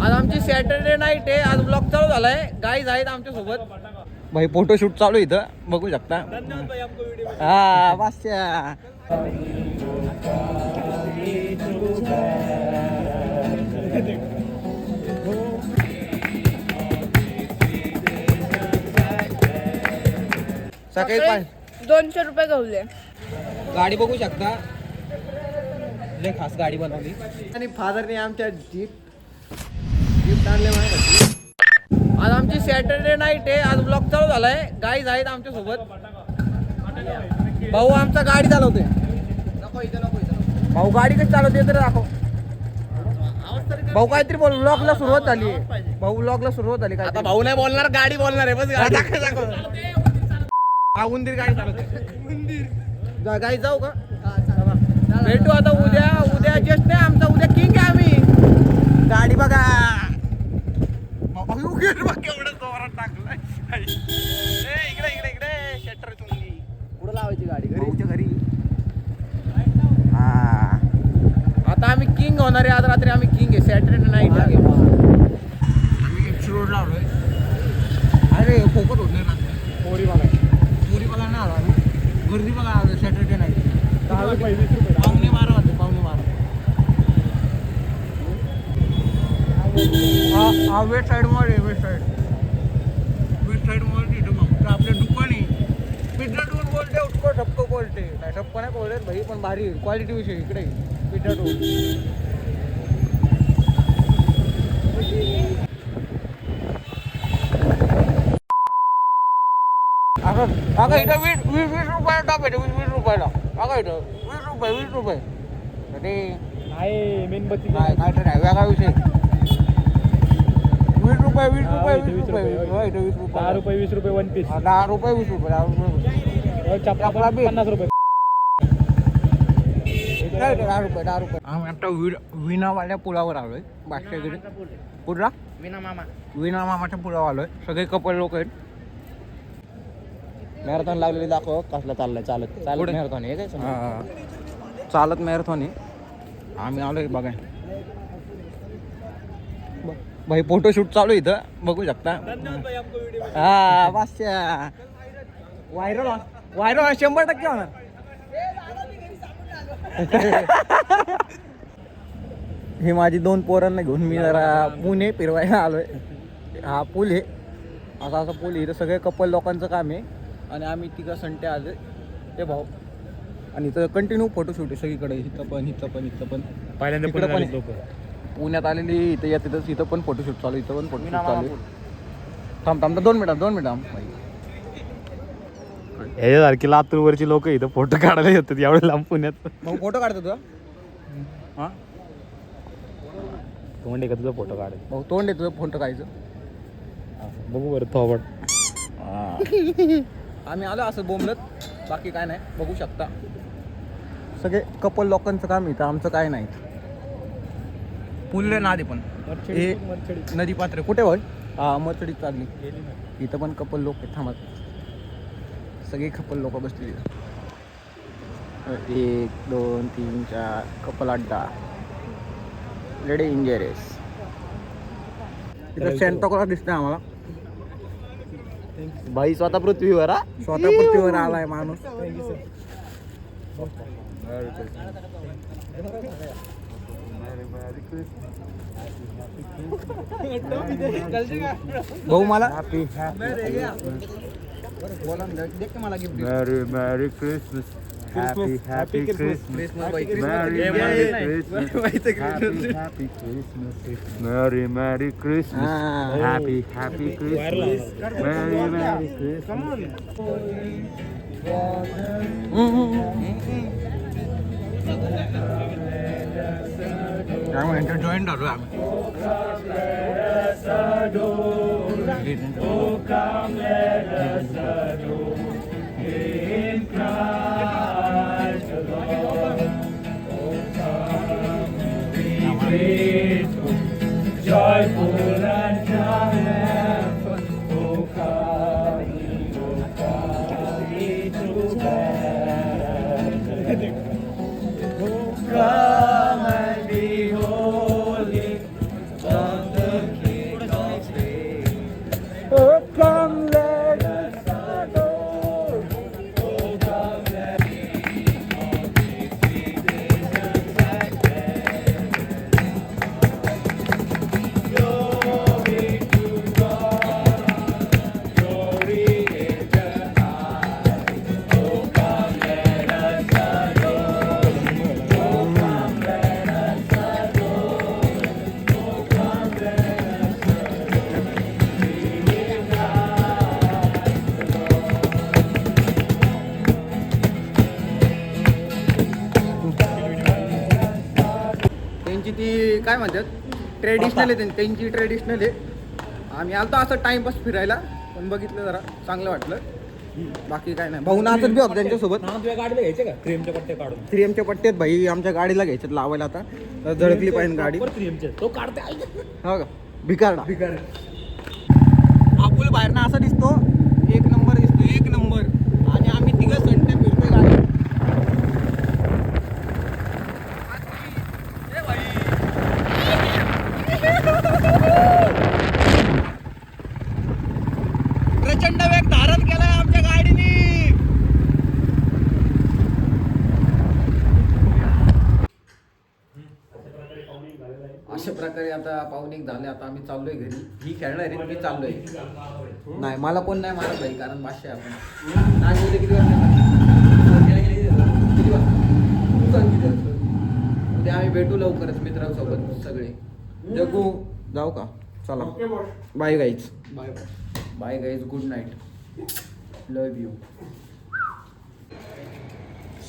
आज आमची Saturday night आहे. आज ब्लॉग चालू झालाय. गाईज आहेत आमच्या सोबत. भाई फोटोशूट चालू आहे इथं, बघू शकता. हा बादशाह. सकाळी 200 रुपये गवले. गाडी बघू शकता, लय खास गाडी बनवली. आणि फादरने आमच्या गिफ्ट आणले माहिती. आज आमची सॅटरडे नाईट आहे. आज ब्लॉग चालू झालाय. गाईज आहेत आमच्या सोबत. भाऊ आमचा गाडी चालवतोय. भाऊ गाडी कशी चालवते तर दाखव. भाऊ काहीतरी बोल. ब्लॉगला सुरुवात झाली. भाऊ ब्लॉगला सुरुवात झाली. आता भाऊ नाही बोलणार, गाडी बोलणार आहे. बस हा उंदीर गाडी चालवते. गाडी जाऊ का? भेटू आता उद्या. उद्या जस्ट नाही, आमचा उद्या किंग आहे आम्ही. गाडी बघा. केवढं जोरात टाकलाय. इकडे इकडे इकडे शटर तुम्ही पुढे लावायची गाडी भाऊच्या घरी. हा आता आम्ही किंग होणार आहे. आज रात्री आम्ही किंग आहे. सॅटरडे नाईट आहे. आम्ही रोड लावलोय. अरे फोकट होत नाही रात्री. पोरी बघा ना आलो. गर्दी बघा आलो. Saturday night. पावणे 12 वाजते. पावणे 12. हा वेस्ट साईड मध्ये. वेस्ट साईड मध्ये तिथं मग आपल्या दुकान आहे. पिझ्झा टून बोलते. उसको ठपको बोलते. नाही ठपको नाही बोलत भाई, पण भारी क्वालिटी विषय इकडे पिझ्झा टून. अगं इथं 20 रुपयाला टॉप येते. 20 रुपयाला. अगं इथं 20 रुपये. अरे नाही मेणबत्ती काय काय तर आहे वेगळा विषय. 20 रुपये 20 रुपये 20 रुपये. 10 रुपये 20 रुपये वन पीस. 10 रुपये 20 रुपये. 10 रुपये चपला 50 रुपये. 10 रुपये 10 रुपये. आम्ही आता विनावाल्या पुलावर आलोय. बादशाहगिरी पुढला विना मामाच्या पुलावर आलोय. सगळे कपल लोक आहेत. मॅरेथॉन लागलेली दाखव. कसला चाललाय. चालत मॅरेथॉन आहे काय? चालत मॅरेथॉन आहे. आम्ही आलोय बघा. भाई फोटोशूट चालू इथं, बघू शकता. हा बादशाह. व्हायरल 100% होणार. हे माझी 2 पोरांना घेऊन मी जरा पुणे फिरवायला आलोय. हा पूल आहे. असा पूल आहे. इथं सगळे कपल लोकांचं काम आहे. आणि आम्ही तिघं संटे आले ते भाऊ. आणि इथं कंटिन्यू फोटोशूट आहे सगळीकडे. इथं पण पहिल्यांदा इकडं पण लोक पुण्यात आलेली. इथं येतात. इथं पण फोटोशूट चालू. इथं पण फोटोशूट चालू. थांब 2 मिनिट. ह्याच्यासारखी लातूरवरची लोक इथं फोटो काढायला येतात एवढे लांब पुण्यात. मग फोटो काढतो तुझा. हा तोंड का तुझा फोटो काढ. भाऊ तोंड आहे तुझं फोटो काढायचं. बघू बरं थोबड. आम्ही आलो असं बोंबलत. बाकी काय नाही. बघू शकता सगळे कपल लोकांचं काम इथं. आमचं काय नाही. पुल्ले नादे पण हे नदी पात्र कुठे होय. हा मचडी चालली. इथं पण कपल लोक आहेत. थांबत सगळे कपल लोक बसतील. 1 2 3 4 कपल अड्डा. लेडी इंजियर रेस. इथं सेंटोकला दिसतंय आम्हाला. बाई स्वतः पृथ्वीवर. स्वतः पृथ्वीवर आलाय माणूस. भाऊ मला बोला देख मला गिफ्ट. मॅरी क्रिसमस. Happy Christmas. मॅरी क्रिसमस. Happy Christmas. मॅरी क्रिसमस. त्यामुळे जॉईन झालो आम्ही. Joyful and triumphant, O come, to bed. Come and be holy on the Oh, come let us adore. Oh, come let all these reasons and glory to God, glory in the highest. Oh, come let us adore. Oh, come let us adore. Oh, come let us त्यांची ती काय म्हणतात traditional आहे त्यांची traditional आहे. आम्ही आलतो असं टाइमपास फिरायला पण बघितलं जरा चांगलं वाटलं. बाकी काय नाही. भाऊ नाचत बी होता त्यांच्यासोबत. तुझ्या गाडीला घ्यायचे का 3Mचे पट्टे काढून 3Mच्या पट्ट्यात भाई आमच्या गाडीला घ्यायच्यात लावायला आता तर झळकली पाहिजे गाडी. 3Mचे तो काढते हो का भिकारडा आपुल बाहेरनं असा दिसतो एक नंबर दिसतो एक नंबर. आणि आम्ही तिघं संटे फिरतोय गाडी. प्रचंड वेग धारण केलाय आमच्या गाडीने. अशा प्रकारे आता पावणिक झाले. आता आम्ही चाललोय घरी. मी खेळणार आहे मी चाललोय. नाही मला कोण नाही मारत भाई कारण बादशा आहे आपण. नाही उद्या किती वाजता उद्या आम्ही भेटू लवकरच मित्रांसोबत सगळे. जगू जाऊ का चला bye guys. Bye guys good night love you.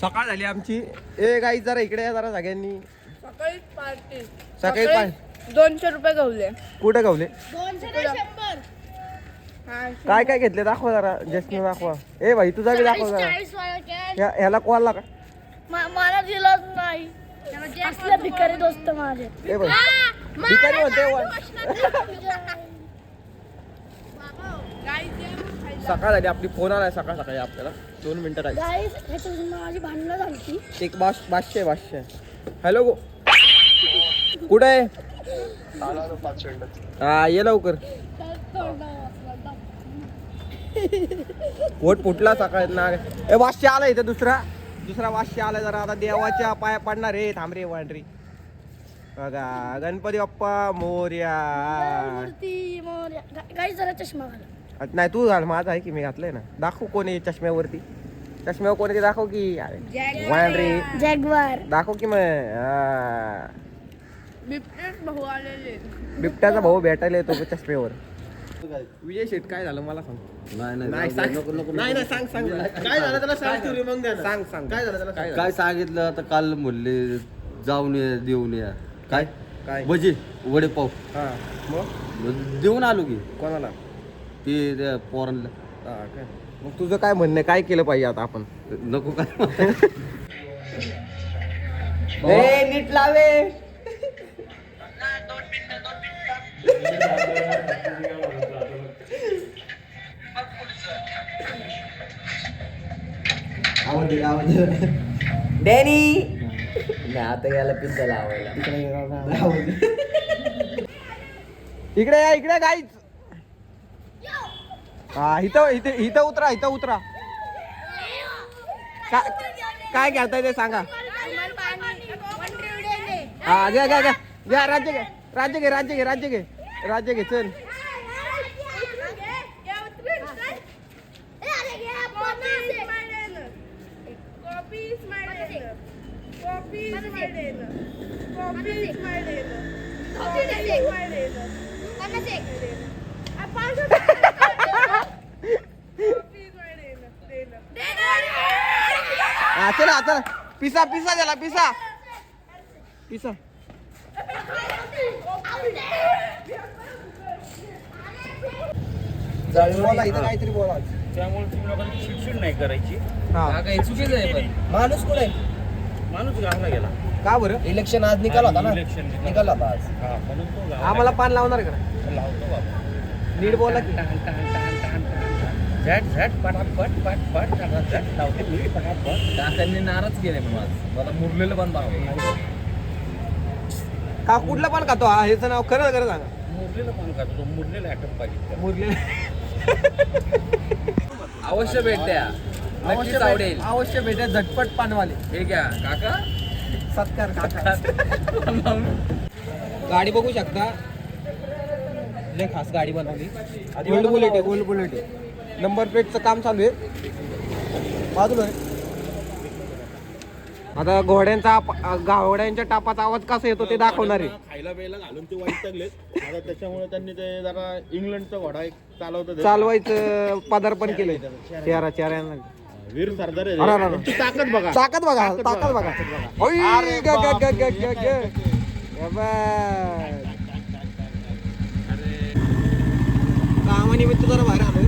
सकाळ झाली आमची. ए गाईज जरा इकडे या जरा सगळ्यांनी. सकाळी पार्टी सकाळी सकाळी 200 रुपये गवले. कुठे गावले 200 काय काय घेतले दाखवा जरा. जस्ट दाखवा. ए भाई तुझा बी दाखव जरा. ह्याला कॉल का मला दिलंच नाही. असले भिकारी दोस्त माझे. ए भाई भिकारी होते सकाळ झाली आपली. फोन आलाय सकाळ सकाळी आपल्याला 2 मिनिटं राहील. माझी भांडणं झाली. एक बादशे हॅलो कुठे आहे. हा ये लवकर. पोट फुटला सकाळ ना. ए वाशी आला इथे दुसरा वाशी आला. जरा आता देवाच्या पाया पडणार रे. थांब रे वांढरी. बघा गणपती बाप्पा मोरया. काही जरा चष्मा घाला. नाही तू घाल माझा आहे की मी घातलंय ना. दाखव कोण आहे चष्म्यावरती. चष्म्यावर कोण आहे ते दाखव की वांढरी. जॅग्वार दाखव की मग. बिबटेच भाऊ आलेले. बिबट्याचा भाऊ भेटायला येतो चष्म्यावर. विजय शेठ काय झालं मला सांग. नाही सांग काय झालं त्याला सांग. सांग काय झालं त्याला. काय सांगितलं आता काल म्हणले जाऊन या देऊन या. काय काय भजी वडेपाव हा मग देऊन आलो की कोणाला ते त्या पोरांना. हा काय मग तुझं काय म्हणणं काय केलं पाहिजे आता आपण. नको काय नीट लावे. डॅनी नाही आता याला पिझ्झा लावायला. इकडे या इकडे गाईच. हा इथं उतरा. काय घ्यायचं ते सांगा. हा घ्या राज्य घे चल. चला पिसा त्याला पिसा. बोला इथं काहीतरी बोला. त्यामुळे तुम्ही लोकांनी चिडचिड नाही करायची. हा चुकीचं आहे पण माणूस कुठे माणूस गावाला गेला. का बरं. इलेक्शन आज निकाल होता ना. इलेक्शन निकाल होता आज. हा म्हणून तो गावाला आम्हाला पान लावणार का लावतो बाबा. नीट बोला की. झट पटापट झट लावते मी पटापट. काकांनी नाराज केले मला मुरलेलं पण का कुठलं पण खातो हा ह्याचं नाव खरं सांगा. मुरलेला कोण खातो तो मुरलेला ऍटम पाहिजे मुरले अवश्य भेट द्या नक्कीच आवडेल अवश्य भेटे झटपट पानवाले हे घ्या काका सत्कार काका गाडी बघू शकता लय खास गाडी बनवली गोल्ड बुलेट आहे नंबर प्लेटचं काम चालू आहे बाजूला आहे. आता घोड्यांच्या टापाचा आवाज कसा येतो ते दाखवणार आहे खायला प्यायला घालून ते वैतागलेत आता त्याच्यामुळे त्यांनी ते जरा इंग्लंडचा घोडा एक चालवतात चालवायचं पदार्पण केलंय चारा वीर सरदार आहे अरे, अरे, अरे. त्यांची ताकद बघा ताकद बघा ओय, ग. या बाय. कामानिमित्त जरा बाहेर आलोय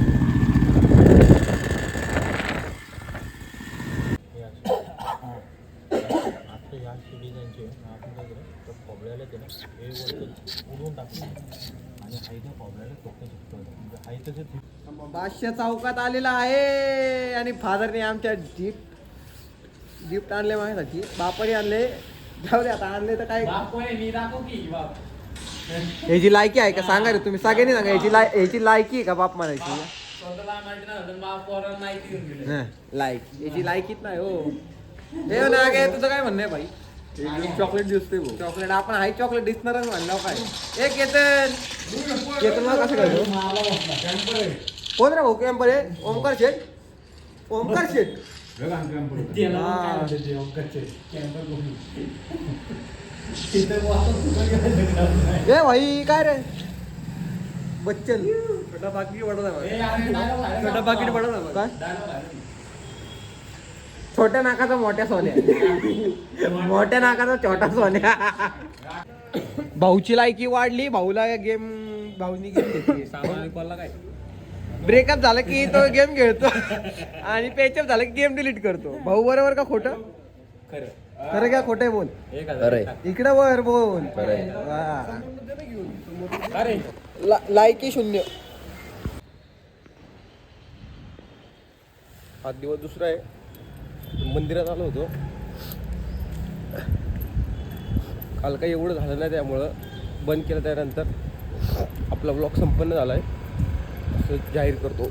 बादशाह चौकात आलेला आहे आणि फादरने आमच्या गिफ्ट आणले माझ्यासाठी बापाने आणले जाऊ दे आता आणले तर काय याची लायकी आहे का सांगा रे तुम्ही सगळ्यांनी सांगा याची लायकी आहे का बाप म्हणायची याची लायकीच नाही हो हे ना गे तुझं काय म्हणणं आहे भाई चॉकलेट दिसते भाऊ चॉकलेट आपण हाय चॉकलेट दिसणारच म्हणलं काय एक केतन कसं काय कोण रे भाऊ कॅम्पर आहे ओमकार शेठ ए भाई काय रे बच्चन छोटा पाकिट पडत काय छोट्या नाकाचा मोठ्या सोन्या मोठ्या नाकाचा छोटा सोन्या भाऊची लायकी वाढली भाऊला भाऊनी गेम घेतली ब्रेकअप झालं की तो गेम खेळतो आणि पेचअप झालं की गेम डिलीट करतो भाऊ बरोबर का खोटं खरं क्या खोटं बोल इकडे वर बोल लायकी 0 हा दिवस दुसरा आहे मंदिरात आलो होतो काल काही एवढं झालं नाही त्यामुळं बंद केलं त्यानंतर आपला ब्लॉग संपन्न झाला आहे असं जाहीर करतो.